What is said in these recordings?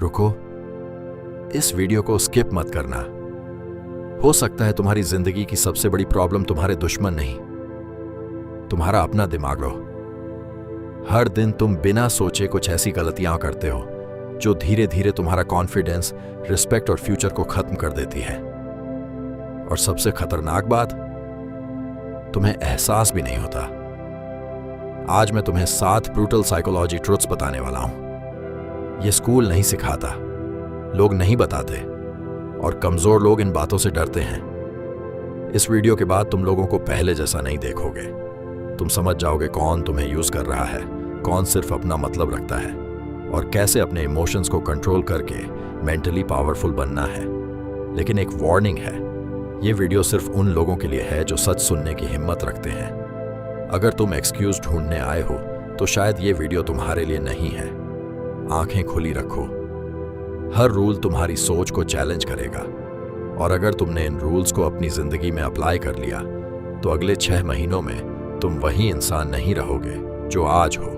रुको, इस वीडियो को स्किप मत करना। हो सकता है तुम्हारी जिंदगी की सबसे बड़ी प्रॉब्लम तुम्हारे दुश्मन नहीं, तुम्हारा अपना दिमाग हो। हर दिन तुम बिना सोचे कुछ ऐसी गलतियां करते हो जो धीरे धीरे तुम्हारा कॉन्फिडेंस, रिस्पेक्ट और फ्यूचर को खत्म कर देती है। और सबसे खतरनाक बात, तुम्हें एहसास भी नहीं होता। आज मैं तुम्हें 7 ब्रूटल साइकोलॉजी ट्रुथ्स बताने वाला हूं। यह स्कूल नहीं सिखाता, लोग नहीं बताते, और कमजोर लोग इन बातों से डरते हैं। इस वीडियो के बाद तुम लोगों को पहले जैसा नहीं देखोगे। तुम समझ जाओगे कौन तुम्हें यूज कर रहा है, कौन सिर्फ अपना मतलब रखता है, और कैसे अपने इमोशंस को कंट्रोल करके मेंटली पावरफुल बनना है। लेकिन एक वार्निंग है, ये वीडियो सिर्फ उन लोगों के लिए है जो सच सुनने की हिम्मत रखते हैं। अगर तुम एक्सक्यूज ढूंढने आए हो तो शायद ये वीडियो तुम्हारे लिए नहीं है। आंखें खुली रखो, हर रूल तुम्हारी सोच को चैलेंज करेगा, और अगर तुमने इन रूल्स को अपनी जिंदगी में अप्लाई कर लिया तो अगले 6 महीनों में तुम वही इंसान नहीं रहोगे जो आज हो।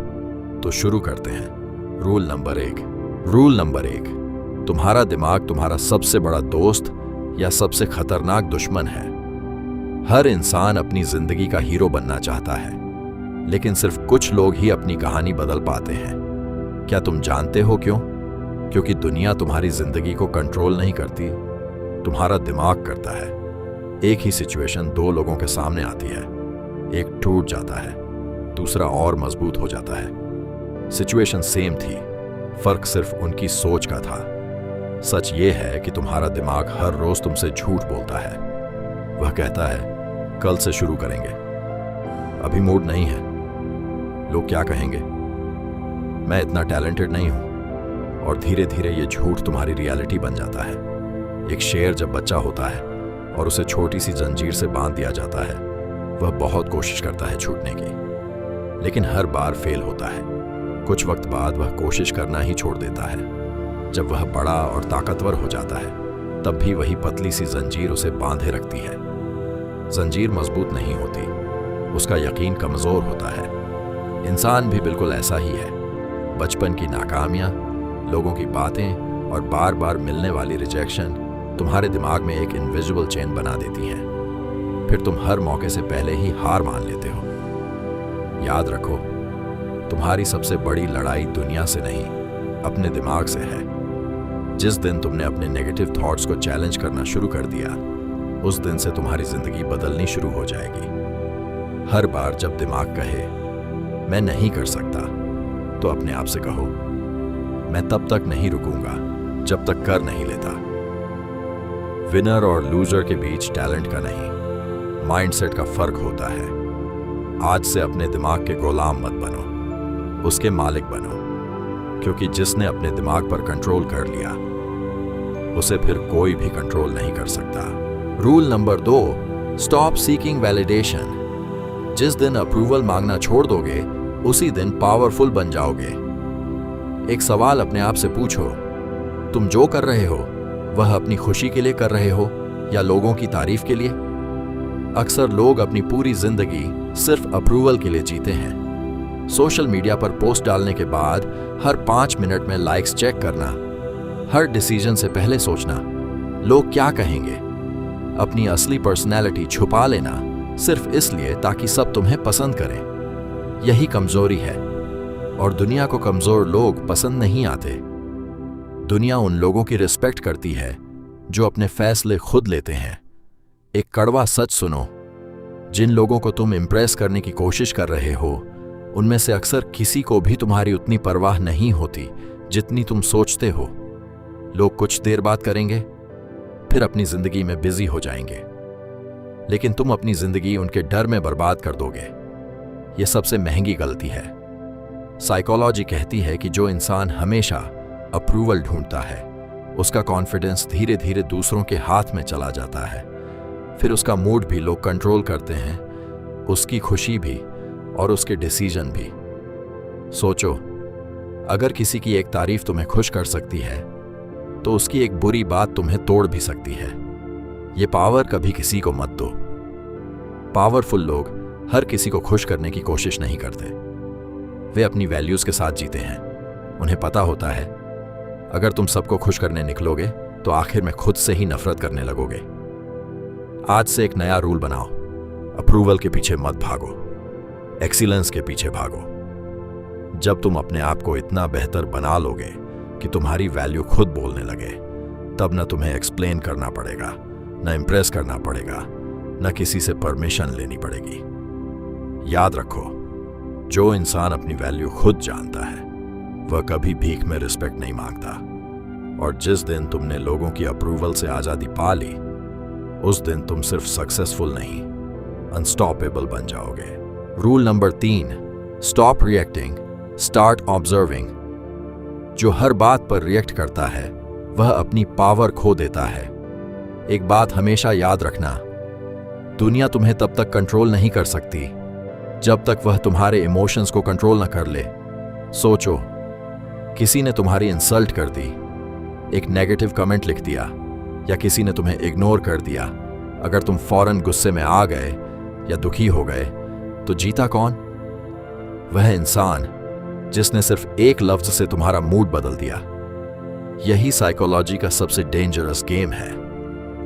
तो शुरू करते हैं। रूल नंबर 1, तुम्हारा दिमाग तुम्हारा सबसे बड़ा दोस्त या सबसे खतरनाक दुश्मन है। हर इंसान अपनी जिंदगी का हीरो बनना चाहता है, लेकिन सिर्फ कुछ लोग ही अपनी कहानी बदल पाते हैं। क्या तुम जानते हो क्यों? क्योंकि दुनिया तुम्हारी जिंदगी को कंट्रोल नहीं करती, तुम्हारा दिमाग करता है। एक ही सिचुएशन 2 लोगों के सामने आती है, एक टूट जाता है, दूसरा और मजबूत हो जाता है। सिचुएशन सेम थी, फर्क सिर्फ उनकी सोच का था। सच ये है कि तुम्हारा दिमाग हर रोज तुमसे झूठ बोलता है। वह कहता है कल से शुरू करेंगे, अभी मूड नहीं है, लोग क्या कहेंगे, मैं इतना टैलेंटेड नहीं हूं, और धीरे धीरे ये झूठ तुम्हारी रियलिटी बन जाता है। एक शेर जब बच्चा होता है और उसे छोटी सी जंजीर से बांध दिया जाता है, वह बहुत कोशिश करता है छूटने की, लेकिन हर बार फेल होता है। कुछ वक्त बाद वह कोशिश करना ही छोड़ देता है। जब वह बड़ा और ताकतवर हो जाता है, तब भी वही पतली सी जंजीर उसे बांधे रखती है। जंजीर मजबूत नहीं होती, उसका यकीन कमजोर होता है। इंसान भी बिल्कुल ऐसा ही है। बचपन की नाकामियां, लोगों की बातें और बार बार मिलने वाली रिजेक्शन तुम्हारे दिमाग में एक इनविजिबल चेन बना देती हैं। फिर तुम हर मौके से पहले ही हार मान लेते हो। याद रखो, तुम्हारी सबसे बड़ी लड़ाई दुनिया से नहीं, अपने दिमाग से है। जिस दिन तुमने अपने नेगेटिव थॉट्स को चैलेंज करना शुरू कर दिया, उस दिन से तुम्हारी जिंदगी बदलनी शुरू हो जाएगी। हर बार जब दिमाग कहे मैं नहीं कर सकता, तो अपने आप से कहो मैं तब तक नहीं रुकूंगा जब तक कर नहीं लेता। विनर और लूजर के बीच टैलेंट का नहीं, माइंडसेट का फर्क होता है। आज से अपने दिमाग के गुलाम मत बनो, उसके मालिक बनो, क्योंकि जिसने अपने दिमाग पर कंट्रोल कर लिया, उसे फिर कोई भी कंट्रोल नहीं कर सकता। Rule number 2, stop seeking validation. जिस दिन अप्रूवल मांगना छोड़ दोगे, उसी दिन पावरफुल बन जाओगे। एक सवाल अपने आप से पूछो, तुम जो कर रहे हो वह अपनी खुशी के लिए कर रहे हो या लोगों की तारीफ के लिए? अक्सर लोग अपनी पूरी जिंदगी सिर्फ अप्रूवल के लिए जीते हैं। सोशल मीडिया पर पोस्ट डालने के बाद हर 5 मिनट में लाइक्स चेक करना, हर डिसीजन से पहले सोचना लोग क्या कहेंगे, अपनी असली पर्सनैलिटी छुपा लेना सिर्फ इसलिए ताकि सब तुम्हें पसंद करें। यही कमजोरी है, और दुनिया को कमजोर लोग पसंद नहीं आते। दुनिया उन लोगों की रिस्पेक्ट करती है जो अपने फैसले खुद लेते हैं। एक कड़वा सच सुनो, जिन लोगों को तुम इंप्रेस करने की कोशिश कर रहे हो, उनमें से अक्सर किसी को भी तुम्हारी उतनी परवाह नहीं होती जितनी तुम सोचते हो। लोग कुछ देर बात करेंगे, फिर अपनी जिंदगी में बिजी हो जाएंगे, लेकिन तुम अपनी जिंदगी उनके डर में बर्बाद कर दोगे। यह सबसे महंगी गलती है। साइकोलॉजी कहती है कि जो इंसान हमेशा अप्रूवल ढूंढता है, उसका कॉन्फिडेंस धीरे धीरे दूसरों के हाथ में चला जाता है। फिर उसका मूड भी लोग कंट्रोल करते हैं, उसकी खुशी भी और उसके डिसीजन भी। सोचो, अगर किसी की एक तारीफ तुम्हें खुश कर सकती है, तो उसकी एक बुरी बात तुम्हें तोड़ भी सकती है। ये पावर कभी किसी को मत दो। पावरफुल लोग हर किसी को खुश करने की कोशिश नहीं करते। वे अपनी वैल्यूज के साथ जीते हैं। उन्हें पता होता है अगर तुम सबको खुश करने निकलोगे तो आखिर में खुद से ही नफरत करने लगोगे। आज से एक नया रूल बनाओ, अप्रूवल के पीछे मत भागो, एक्सीलेंस के पीछे भागो। जब तुम अपने आप को इतना बेहतर बना लोगे कि तुम्हारी वैल्यू खुद बोलने लगे, तब न तुम्हें एक्सप्लेन करना पड़ेगा, न इम्प्रेस करना पड़ेगा, न किसी से परमिशन लेनी पड़ेगी। याद रखो, जो इंसान अपनी वैल्यू खुद जानता है वह कभी भीख में रिस्पेक्ट नहीं मांगता। और जिस दिन तुमने लोगों की अप्रूवल से आजादी पा ली, उस दिन तुम सिर्फ सक्सेसफुल नहीं, अनस्टॉपेबल बन जाओगे। Rule number 3, stop reacting, start observing. जो हर बात पर रिएक्ट करता है वह अपनी पावर खो देता है। एक बात हमेशा याद रखना, दुनिया तुम्हें तब तक कंट्रोल नहीं कर सकती जब तक वह तुम्हारे इमोशंस को कंट्रोल न कर ले। सोचो, किसी ने तुम्हारी इंसल्ट कर दी, एक नेगेटिव कमेंट लिख दिया, या किसी ने तुम्हें इग्नोर कर दिया। अगर तुम फौरन गुस्से में आ गए या दुखी हो गए तो जीता कौन? वह इंसान जिसने सिर्फ एक लफ्ज से तुम्हारा मूड बदल दिया। यही साइकोलॉजी का सबसे डेंजरस गेम है।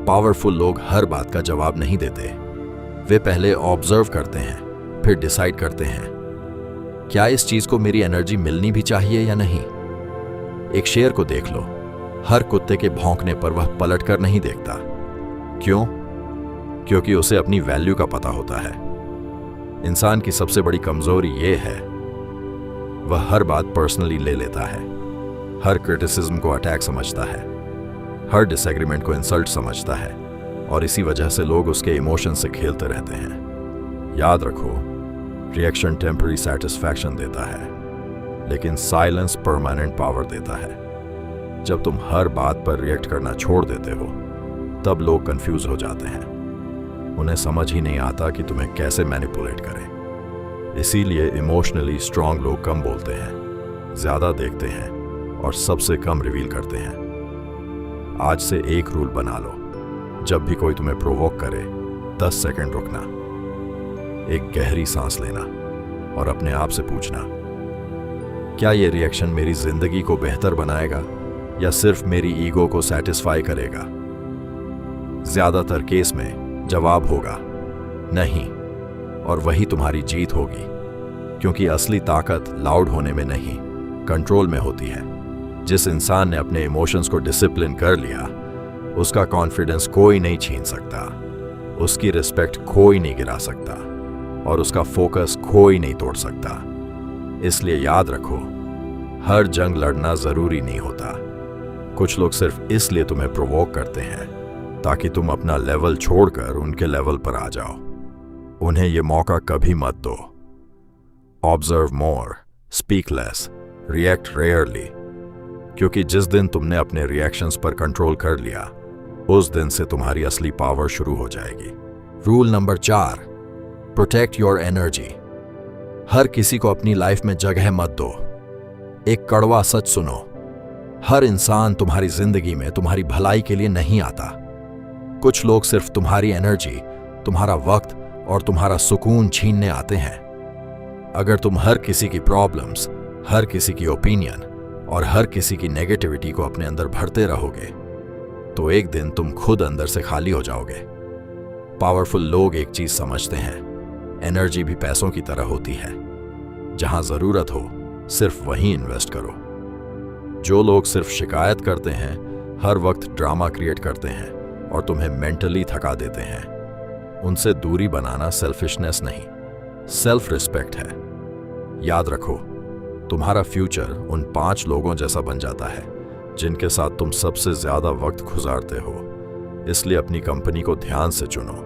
पावरफुल लोग हर बात का जवाब नहीं देते, वे पहले ऑब्जर्व करते हैं, फिर डिसाइड करते हैं क्या इस चीज को मेरी एनर्जी मिलनी भी चाहिए या नहीं। एक शेर को देख लो, हर कुत्ते के भौंकने पर वह पलटकर नहीं देखता। क्यों? क्योंकि उसे अपनी वैल्यू का पता होता है। इंसान की सबसे बड़ी कमजोरी यह है, वह हर बात पर्सनली ले लेता है, हर क्रिटिसिज्म को अटैक समझता है, हर डिसएग्रीमेंट को इंसल्ट समझता है, और इसी वजह से लोग उसके इमोशन से खेलते रहते हैं। याद रखो, रिएक्शन टेम्पररी सेटिस्फैक्शन देता है, लेकिन साइलेंस परमानेंट पावर देता है। जब तुम हर बात पर रिएक्ट करना छोड़ देते हो, तब लोग कंफ्यूज हो जाते हैं। उन्हें समझ ही नहीं आता कि तुम्हें कैसे मैनिपुलेट करें। इसीलिए इमोशनली स्ट्रांग लोग कम बोलते हैं, ज्यादा देखते हैं और सबसे कम रिवील करते हैं। आज से एक रूल बना लो, जब भी कोई तुम्हें प्रोवोक करे 10 सेकंड रुकना, एक गहरी सांस लेना और अपने आप से पूछना, क्या यह रिएक्शन मेरी जिंदगी को बेहतर बनाएगा या सिर्फ मेरी ईगो को सेटिस्फाई करेगा? ज्यादातर केस में जवाब होगा नहीं, और वही तुम्हारी जीत होगी, क्योंकि असली ताकत लाउड होने में नहीं, कंट्रोल में होती है। जिस इंसान ने अपने इमोशंस को डिसिप्लिन कर लिया, उसका कॉन्फिडेंस कोई नहीं छीन सकता, उसकी रिस्पेक्ट कोई नहीं गिरा सकता, और उसका फोकस कोई नहीं तोड़ सकता। इसलिए याद रखो, हर जंग लड़ना जरूरी नहीं होता। कुछ लोग सिर्फ इसलिए तुम्हें प्रोवोक करते हैं ताकि तुम अपना लेवल छोड़कर उनके लेवल पर आ जाओ। उन्हें यह मौका कभी मत दो। ऑब्जर्व मोर, स्पीक लेस, रिएक्ट रेयरली, क्योंकि जिस दिन तुमने अपने रिएक्शंस पर कंट्रोल कर लिया, उस दिन से तुम्हारी असली पावर शुरू हो जाएगी। Rule number 4, protect your energy. हर किसी को अपनी लाइफ में जगह मत दो। एक कड़वा सच सुनो, हर इंसान तुम्हारी जिंदगी में तुम्हारी भलाई के लिए नहीं आता। कुछ लोग सिर्फ तुम्हारी एनर्जी, तुम्हारा वक्त और तुम्हारा सुकून छीनने आते हैं। अगर तुम हर किसी की प्रॉब्लम्स, हर किसी की ओपिनियन और हर किसी की नेगेटिविटी को अपने अंदर भरते रहोगे, तो एक दिन तुम खुद अंदर से खाली हो जाओगे। पावरफुल लोग एक चीज समझते हैं, एनर्जी भी पैसों की तरह होती है। जहां जरूरत हो सिर्फ वहीं इन्वेस्ट करो। जो लोग सिर्फ शिकायत करते हैं, हर वक्त ड्रामा क्रिएट करते हैं और तुम्हें मेंटली थका देते हैं, उनसे दूरी बनाना सेल्फिशनेस नहीं, सेल्फ रिस्पेक्ट है। याद रखो, तुम्हारा फ्यूचर उन 5 लोगों जैसा बन जाता है जिनके साथ तुम सबसे ज्यादा वक्त गुजारते हो। इसलिए अपनी कंपनी को ध्यान से चुनो।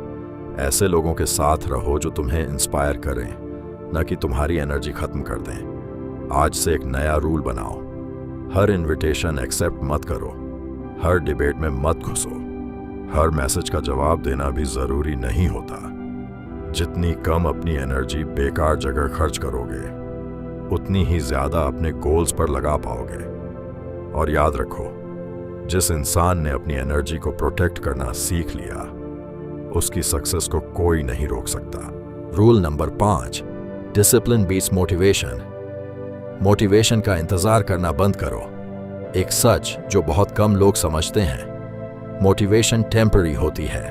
ऐसे लोगों के साथ रहो जो तुम्हें इंस्पायर करें, न कि तुम्हारी एनर्जी खत्म कर दें। आज से एक नया रूल बनाओ, हर इनविटेशन एक्सेप्ट मत करो, हर डिबेट में मत घुसो, हर मैसेज का जवाब देना भी जरूरी नहीं होता। जितनी कम अपनी एनर्जी बेकार जगह खर्च करोगे, उतनी ही ज्यादा अपने गोल्स पर लगा पाओगे। और याद रखो, जिस इंसान ने अपनी एनर्जी को प्रोटेक्ट करना सीख लिया, उसकी सक्सेस को कोई नहीं रोक सकता। Rule number 5, discipline beats motivation. Motivation का इंतजार करना बंद करो, एक सच जो बहुत कम लोग समझते हैं, मोटिवेशन टेम्पररी होती है,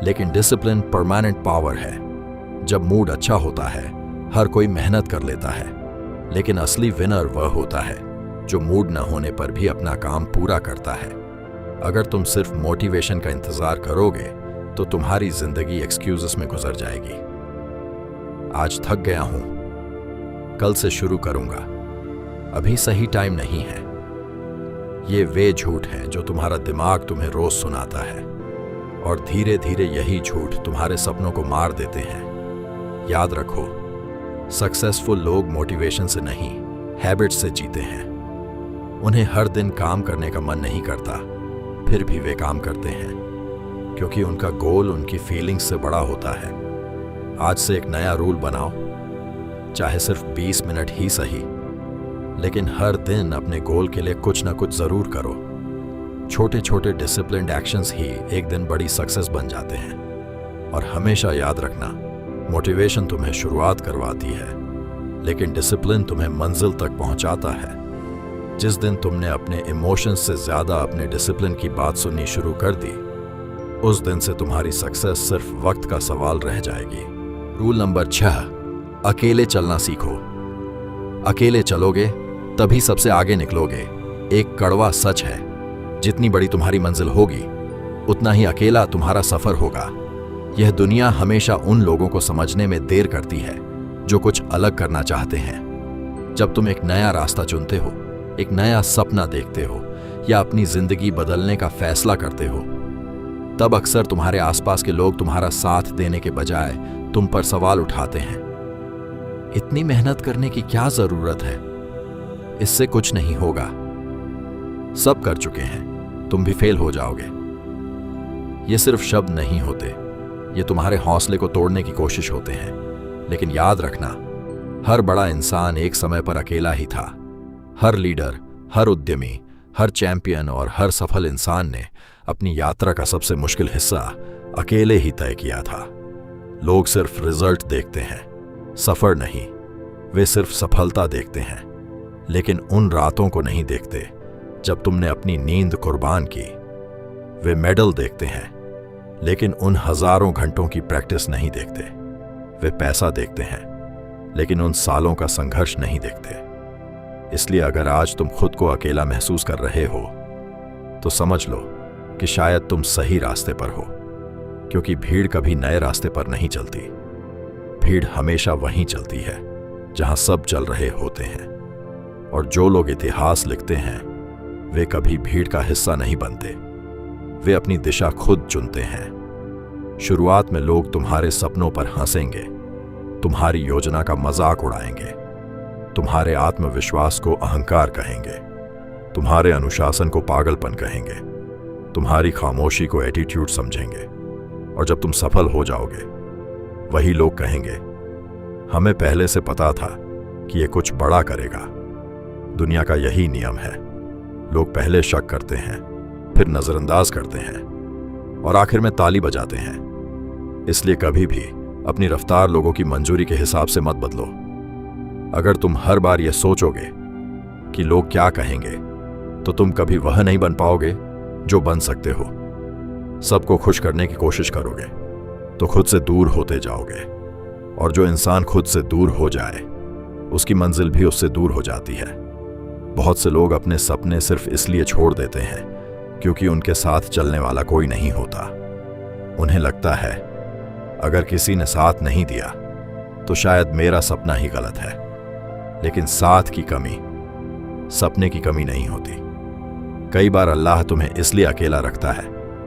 लेकिन डिसिप्लिन परमानेंट पावर है। जब मूड अच्छा होता है, हर कोई मेहनत कर लेता है, लेकिन असली विनर वह होता है जो मूड न होने पर भी अपना काम पूरा करता है। अगर तुम सिर्फ मोटिवेशन का इंतजार करोगे तो तुम्हारी जिंदगी एक्सक्यूजेस में गुजर जाएगी। आज थक गया हूं, कल से शुरू करूंगा, अभी सही टाइम नहीं है। ये वे झूठ हैं जो तुम्हारा दिमाग तुम्हें रोज सुनाता है, और धीरे धीरे यही झूठ तुम्हारे सपनों को मार देते हैं। याद रखो, सक्सेसफुल लोग मोटिवेशन से नहीं, हैबिट से जीते हैं। उन्हें हर दिन काम करने का मन नहीं करता, फिर भी वे काम करते हैं, क्योंकि उनका गोल उनकी फीलिंग्स से बड़ा होता है। आज से एक नया रूल बनाओ, चाहे सिर्फ 20 मिनट ही सही, लेकिन हर दिन अपने गोल के लिए कुछ ना कुछ जरूर करो। छोटे छोटे डिसिप्लिन्ड एक्शंस ही एक दिन बड़ी सक्सेस बन जाते हैं। और हमेशा याद रखना, मोटिवेशन तुम्हें शुरुआत करवाती है, लेकिन डिसिप्लिन तुम्हें मंजिल तक पहुंचाता है। जिस दिन तुमने अपने इमोशंस से ज्यादा अपने डिसिप्लिन की बात सुननी शुरू कर दी, उस दिन से तुम्हारी सक्सेस सिर्फ वक्त का सवाल रह जाएगी। रूल नंबर 6, अकेले चलना सीखो। अकेले चलोगे तभी सबसे आगे निकलोगे। एक कड़वा सच है, जितनी बड़ी तुम्हारी मंजिल होगी, उतना ही अकेला तुम्हारा सफर होगा। यह दुनिया हमेशा उन लोगों को समझने में देर करती है जो कुछ अलग करना चाहते हैं। जब तुम एक नया रास्ता चुनते हो, एक नया सपना देखते हो, या अपनी जिंदगी बदलने का फैसला करते हो, तब अक्सर तुम्हारे आसपास के लोग तुम्हारा साथ देने के बजाय तुम पर सवाल उठाते हैं। इतनी मेहनत करने की क्या जरूरत है? इससे कुछ नहीं होगा, सब कर चुके हैं, तुम भी फेल हो जाओगे। ये सिर्फ शब्द नहीं होते, ये तुम्हारे हौसले को तोड़ने की कोशिश होते हैं। लेकिन याद रखना, हर बड़ा इंसान एक समय पर अकेला ही था। हर लीडर, हर उद्यमी, हर चैंपियन और हर सफल इंसान ने अपनी यात्रा का सबसे मुश्किल हिस्सा अकेले ही तय किया था। लोग सिर्फ रिजल्ट देखते हैं, सफर नहीं। वे सिर्फ सफलता देखते हैं, लेकिन उन रातों को नहीं देखते जब तुमने अपनी नींद कुर्बान की। वे मेडल देखते हैं, लेकिन उन हजारों घंटों की प्रैक्टिस नहीं देखते। वे पैसा देखते हैं, लेकिन उन सालों का संघर्ष नहीं देखते। इसलिए अगर आज तुम खुद को अकेला महसूस कर रहे हो, तो समझ लो कि शायद तुम सही रास्ते पर हो, क्योंकि भीड़ कभी नए रास्ते पर नहीं चलती। भीड़ हमेशा वहीं चलती है जहां सब चल रहे होते हैं। और जो लोग इतिहास लिखते हैं, वे कभी भीड़ का हिस्सा नहीं बनते। वे अपनी दिशा खुद चुनते हैं। शुरुआत में लोग तुम्हारे सपनों पर हंसेंगे, तुम्हारी योजना का मजाक उड़ाएंगे, तुम्हारे आत्मविश्वास को अहंकार कहेंगे, तुम्हारे अनुशासन को पागलपन कहेंगे, तुम्हारी खामोशी को एटीट्यूड समझेंगे। और जब तुम सफल हो जाओगे, वही लोग कहेंगे, हमें पहले से पता था कि ये कुछ बड़ा करेगा। दुनिया का यही नियम है, लोग पहले शक करते हैं, फिर नजरअंदाज करते हैं, और आखिर में ताली बजाते हैं। इसलिए कभी भी अपनी रफ्तार लोगों की मंजूरी के हिसाब से मत बदलो। अगर तुम हर बार यह सोचोगे कि लोग क्या कहेंगे, तो तुम कभी वह नहीं बन पाओगे जो बन सकते हो। सबको खुश करने की कोशिश करोगे तो खुद से दूर होते जाओगे, और जो इंसान खुद से दूर हो जाए, उसकी मंजिल भी उससे दूर हो जाती है। बहुत से लोग अपने सपने सिर्फ इसलिए छोड़ देते हैं क्योंकि उनके साथ चलने वाला कोई नहीं होता। उन्हें लगता है, अगर किसी ने साथ नहीं दिया तो शायद मेरा सपना ही गलत है। लेकिन साथ की कमी सपने की कमी नहीं होती। कई बार अल्लाह तुम्हें इसलिए अकेला रखता है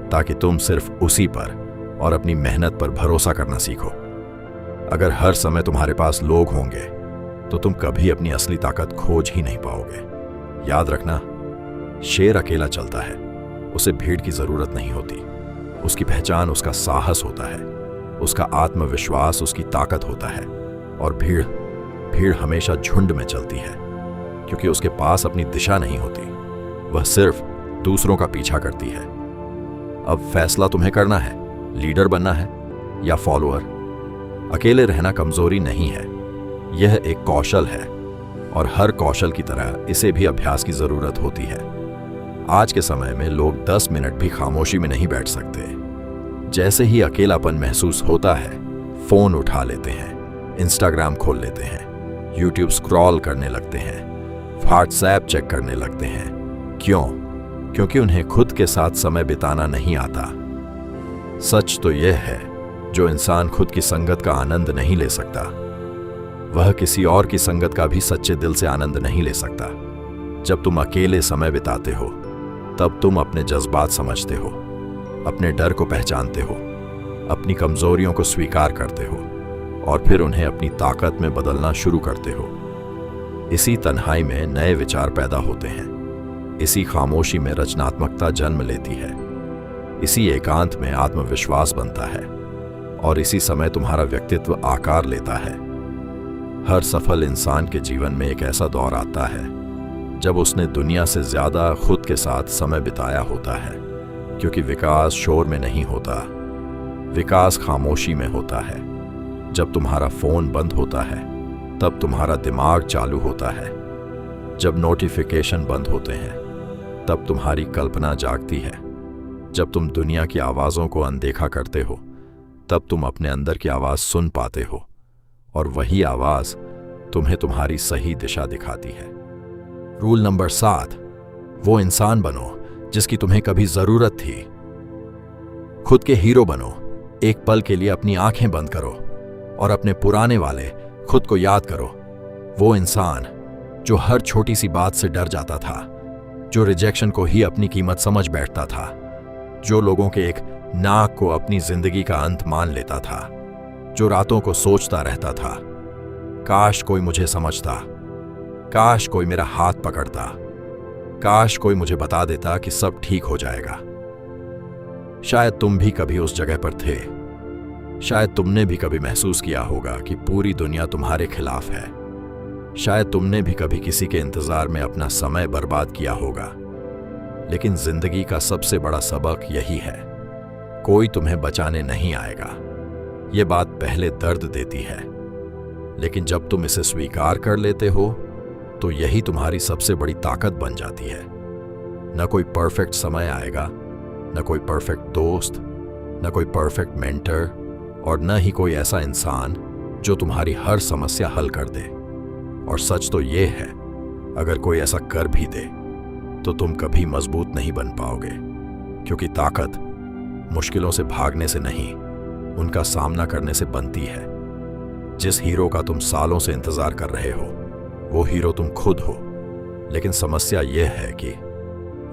ताकि तुम सिर्फ उसी पर और अपनी मेहनत पर भरोसा करना सीखो। अगर हर समय तुम्हारे पास लोग होंगे, तो तुम कभी अपनी असली ताकत खोज ही नहीं पाओगे। याद रखना, शेर अकेला चलता है, उसे भीड़ की जरूरत नहीं होती। उसकी पहचान उसका साहस होता है, उसका आत्मविश्वास उसकी ताकत होता है। और भीड़ हमेशा झुंड में चलती है, क्योंकि उसके पास अपनी दिशा नहीं होती। वह सिर्फ दूसरों का पीछा करती है। अब फैसला तुम्हें करना है, लीडर बनना है या फॉलोअर। अकेले रहना कमजोरी नहीं है, यह एक कौशल है, और हर कौशल की तरह इसे भी अभ्यास की जरूरत होती है। आज के समय में लोग 10 मिनट भी खामोशी में नहीं बैठ सकते। जैसे ही अकेलापन महसूस होता है, फोन उठा लेते हैं, इंस्टाग्राम खोल लेते हैं, यूट्यूब स्क्रॉल करने लगते हैं, व्हाट्सएप चेक करने लगते हैं। क्यों? क्योंकि उन्हें खुद के साथ समय बिताना नहीं आता। सच तो यह है, जो इंसान खुद की संगत का आनंद नहीं ले सकता, वह किसी और की संगत का भी सच्चे दिल से आनंद नहीं ले सकता। जब तुम अकेले समय बिताते हो, तब तुम अपने जज्बात समझते हो, अपने डर को पहचानते हो, अपनी कमजोरियों को स्वीकार करते हो और फिर उन्हें अपनी ताकत में बदलना शुरू करते हो। इसी तन्हाई में नए विचार पैदा होते हैं, इसी खामोशी में रचनात्मकता जन्म लेती है, इसी एकांत में आत्मविश्वास बनता है और इसी समय तुम्हारा व्यक्तित्व आकार लेता है। हर सफल इंसान के जीवन में एक ऐसा दौर आता है जब उसने दुनिया से ज्यादा खुद के साथ समय बिताया होता है, क्योंकि विकास शोर में नहीं होता, विकास खामोशी में होता है। जब तुम्हारा फोन बंद होता है, तब तुम्हारा दिमाग चालू होता है। जब नोटिफिकेशन बंद होते हैं, तब तुम्हारी कल्पना जागती है। जब तुम दुनिया की आवाज़ों को अनदेखा करते हो, तब तुम अपने अंदर की आवाज़ सुन पाते हो और वही आवाज़ तुम्हें तुम्हारी सही दिशा दिखाती है। रूल नंबर 7, वो इंसान बनो जिसकी तुम्हें कभी जरूरत थी। खुद के हीरो बनो। एक पल के लिए अपनी आंखें बंद करो और अपने पुराने वाले खुद को याद करो। वो इंसान जो हर छोटी सी बात से डर जाता था, जो रिजेक्शन को ही अपनी कीमत समझ बैठता था, जो लोगों के एक नाक को अपनी जिंदगी का अंत मान लेता था, जो रातों को सोचता रहता था, काश कोई मुझे समझता, काश कोई मेरा हाथ पकड़ता, काश कोई मुझे बता देता कि सब ठीक हो जाएगा। शायद तुम भी कभी उस जगह पर थे। शायद तुमने भी कभी महसूस किया होगा कि पूरी दुनिया तुम्हारे खिलाफ है। शायद तुमने भी कभी किसी के इंतजार में अपना समय बर्बाद किया होगा। लेकिन जिंदगी का सबसे बड़ा सबक यही है, कोई तुम्हें बचाने नहीं आएगा। ये बात पहले दर्द देती है, लेकिन जब तुम इसे स्वीकार कर लेते हो, तो यही तुम्हारी सबसे बड़ी ताकत बन जाती है। न कोई परफेक्ट समय आएगा, न कोई परफेक्ट दोस्त, न कोई परफेक्ट मेंटर और न ही कोई ऐसा इंसान जो तुम्हारी हर समस्या हल कर दे। और सच तो ये है, अगर कोई ऐसा कर भी दे तो तुम कभी मजबूत नहीं बन पाओगे, क्योंकि ताकत मुश्किलों से भागने से नहीं, उनका सामना करने से बनती है। जिस हीरो का तुम सालों से इंतजार कर रहे हो, वो हीरो तुम खुद हो। लेकिन समस्या यह है कि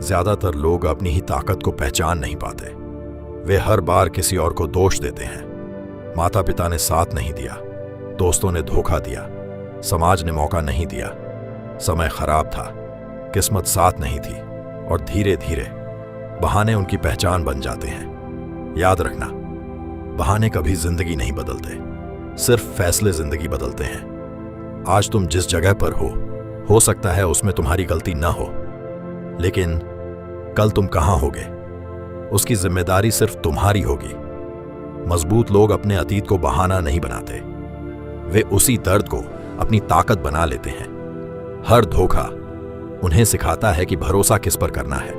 ज्यादातर लोग अपनी ही ताकत को पहचान नहीं पाते। वे हर बार किसी और को दोष देते हैं। माता पिता ने साथ नहीं दिया, दोस्तों ने धोखा दिया, समाज ने मौका नहीं दिया, समय खराब था, किस्मत साथ नहीं थी और धीरे धीरे बहाने उनकी पहचान बन जाते हैं। याद रखना, बहाने कभी जिंदगी नहीं बदलते, सिर्फ फैसले जिंदगी बदलते हैं। आज तुम जिस जगह पर हो सकता है उसमें तुम्हारी गलती ना हो, लेकिन कल तुम कहां होगे, उसकी जिम्मेदारी सिर्फ तुम्हारी होगी। मजबूत लोग अपने अतीत को बहाना नहीं बनाते, वे उसी दर्द को अपनी ताकत बना लेते हैं। हर धोखा उन्हें सिखाता है कि भरोसा किस पर करना है।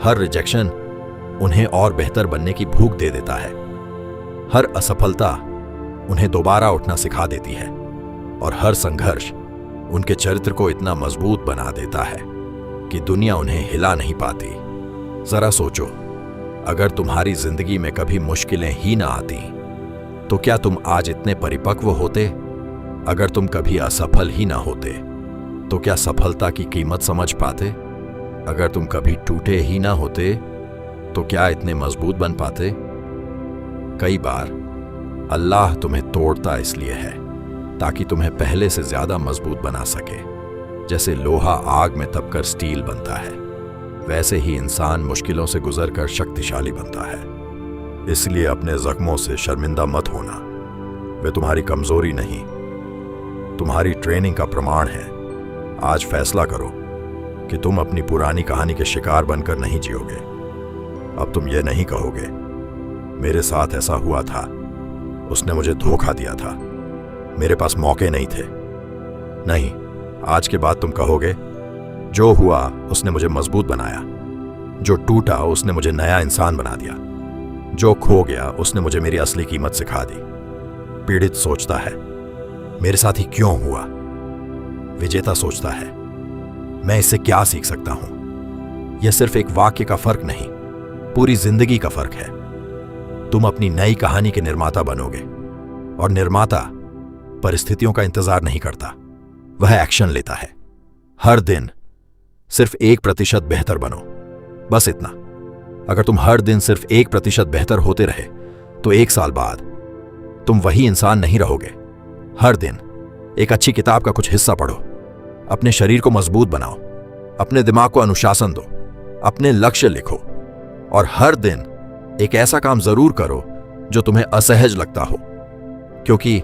हर रिजेक्शन उन्हें और बेहतर बनने की भूख दे देता है। हर असफलता उन्हें दोबारा उठना सिखा देती है और हर संघर्ष उनके चरित्र को इतना मजबूत बना देता है कि दुनिया उन्हें हिला नहीं पाती। जरा सोचो, अगर तुम्हारी जिंदगी में कभी मुश्किलें ही ना आती, तो क्या तुम आज इतने परिपक्व होते? अगर तुम कभी असफल ही ना होते, तो क्या सफलता की कीमत समझ पाते? अगर तुम कभी टूटे ही ना होते, तो क्या इतने मजबूत बन पाते? कई बार अल्लाह तुम्हें तोड़ता इसलिए है ताकि तुम्हें पहले से ज्यादा मजबूत बना सके। जैसे लोहा आग में तपकर स्टील बनता है, वैसे ही इंसान मुश्किलों से गुजरकर शक्तिशाली बनता है। इसलिए अपने जख्मों से शर्मिंदा मत होना, वे तुम्हारी कमजोरी नहीं, तुम्हारी ट्रेनिंग का प्रमाण है। आज फैसला करो कि तुम अपनी पुरानी कहानी के शिकार बनकर नहीं जियोगे। अब तुम ये नहीं कहोगे, मेरे साथ ऐसा हुआ था, उसने मुझे धोखा दिया था, मेरे पास मौके नहीं थे। नहीं, आज के बाद तुम कहोगे, जो हुआ उसने मुझे मजबूत बनाया। जो टूटा उसने मुझे नया इंसान बना दिया, जो खो गया उसने मुझे मेरी असली कीमत सिखा दी। पीड़ित सोचता है मेरे साथ ही क्यों हुआ, विजेता सोचता है मैं इससे क्या सीख सकता हूं। यह सिर्फ एक वाक्य का फर्क नहीं, पूरी जिंदगी का फर्क है। तुम अपनी नई कहानी के निर्माता बनोगे, और निर्माता परिस्थितियों का इंतजार नहीं करता, वह एक्शन लेता है। हर दिन सिर्फ 1% बेहतर बनो, बस इतना। अगर तुम हर दिन सिर्फ 1% बेहतर होते रहे तो 1 साल बाद तुम वही इंसान नहीं रहोगे। हर दिन एक अच्छी किताब का कुछ हिस्सा पढ़ो, अपने शरीर को मजबूत बनाओ, अपने दिमाग को अनुशासन दो, अपने लक्ष्य लिखो, और हर दिन एक ऐसा काम जरूर करो जो तुम्हें असहज लगता हो, क्योंकि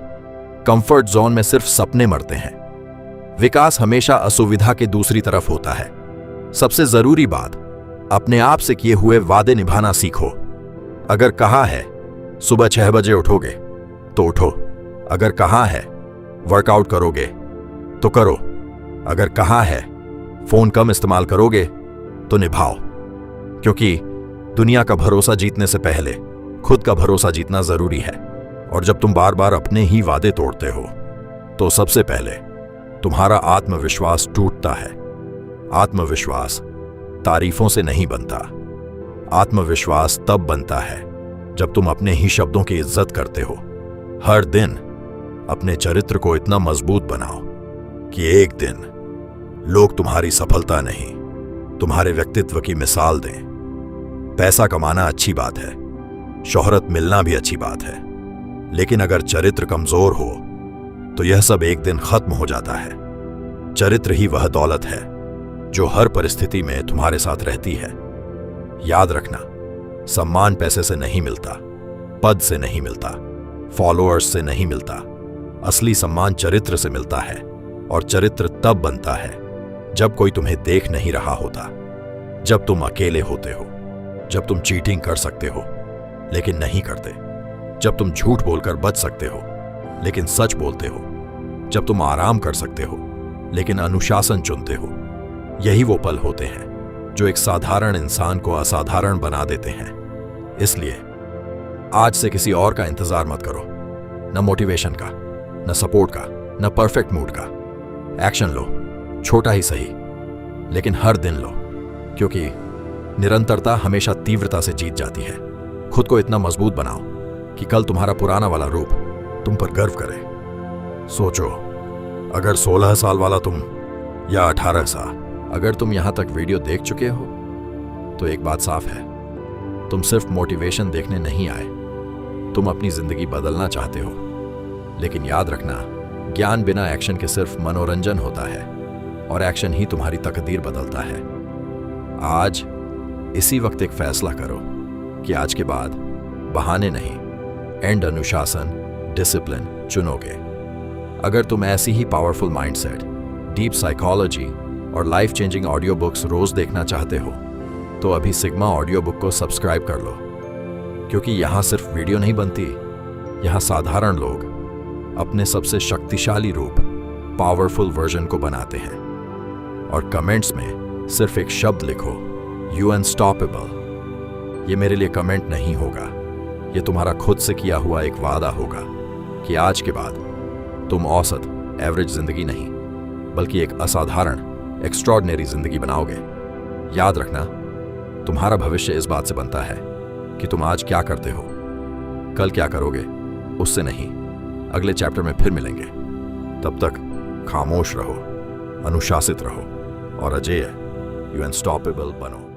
कंफर्ट जोन में सिर्फ सपने मरते हैं। विकास हमेशा असुविधा के दूसरी तरफ होता है। सबसे जरूरी बात, अपने आप से किए हुए वादे निभाना सीखो। अगर कहा है सुबह 6 बजे उठोगे तो उठो, अगर कहा है वर्कआउट करोगे तो करो, अगर कहा है फोन कम इस्तेमाल करोगे तो निभाओ, क्योंकि दुनिया का भरोसा जीतने से पहले खुद का भरोसा जीतना जरूरी है। और जब तुम बार बार अपने ही वादे तोड़ते हो तो सबसे पहले तुम्हारा आत्मविश्वास टूटता है। आत्मविश्वास तारीफों से नहीं बनता। आत्मविश्वास तब बनता है जब तुम अपने ही शब्दों की इज्जत करते हो। हर दिन अपने चरित्र को इतना मजबूत बनाओ कि एक दिन लोग तुम्हारी सफलता नहीं, तुम्हारे व्यक्तित्व की मिसाल दें। पैसा कमाना अच्छी बात है, शोहरत मिलना भी अच्छी बात है, लेकिन अगर चरित्र कमजोर हो तो यह सब एक दिन खत्म हो जाता है। चरित्र ही वह दौलत है जो हर परिस्थिति में तुम्हारे साथ रहती है। याद रखना, सम्मान पैसे से नहीं मिलता, पद से नहीं मिलता, फॉलोअर्स से नहीं मिलता। असली सम्मान चरित्र से मिलता है, और चरित्र तब बनता है जब कोई तुम्हें देख नहीं रहा होता, जब तुम अकेले होते हो, जब तुम चीटिंग कर सकते हो लेकिन नहीं करते, जब तुम झूठ बोलकर बच सकते हो लेकिन सच बोलते हो, जब तुम आराम कर सकते हो लेकिन अनुशासन चुनते हो। यही वो पल होते हैं जो एक साधारण इंसान को असाधारण बना देते हैं। इसलिए आज से किसी और का इंतजार मत करो, न मोटिवेशन का, न सपोर्ट का, न परफेक्ट मूड का। एक्शन लो, छोटा ही सही, लेकिन हर दिन लो, क्योंकि निरंतरता हमेशा तीव्रता से जीत जाती है। खुद को इतना मजबूत बनाओ कि कल तुम्हारा पुराना वाला रूप तुम पर गर्व करे। सोचो, अगर 16 साल वाला तुम या 18 साल, अगर तुम यहां तक वीडियो देख चुके हो तो एक बात साफ है, तुम सिर्फ मोटिवेशन देखने नहीं आए, तुम अपनी जिंदगी बदलना चाहते हो। लेकिन याद रखना, ज्ञान बिना एक्शन के सिर्फ मनोरंजन होता है, और एक्शन ही तुम्हारी तकदीर बदलता है। आज इसी वक्त एक फैसला करो कि आज के बाद बहाने नहीं, एंड अनुशासन, डिसिप्लिन चुनोगे। अगर तुम ऐसी ही पावरफुल माइंडसेट, डीप साइकोलॉजी और लाइफ चेंजिंग ऑडियो बुक्स रोज देखना चाहते हो तो अभी सिग्मा ऑडियो बुक को सब्सक्राइब कर लो, क्योंकि यहां सिर्फ वीडियो नहीं बनती, यहां साधारण लोग अपने सबसे शक्तिशाली रूप, पावरफुल वर्जन को बनाते हैं। और कमेंट्स में सिर्फ एक शब्द लिखो, यू अनस्टॉपेबल। ये मेरे लिए कमेंट नहीं होगा, ये तुम्हारा खुद से किया हुआ एक वादा होगा कि आज के बाद तुम औसत, एवरेज जिंदगी नहीं, बल्कि एक असाधारण, एक्स्ट्रॉर्डिनरी जिंदगी बनाओगे। याद रखना, तुम्हारा भविष्य इस बात से बनता है कि तुम आज क्या करते हो, कल क्या करोगे, उससे नहीं। अगले चैप्टर में फिर मिलेंगे, तब तक खामोश रहो, अनुशासित रहो और अजेय, यू अनस्टॉपेबल बनो।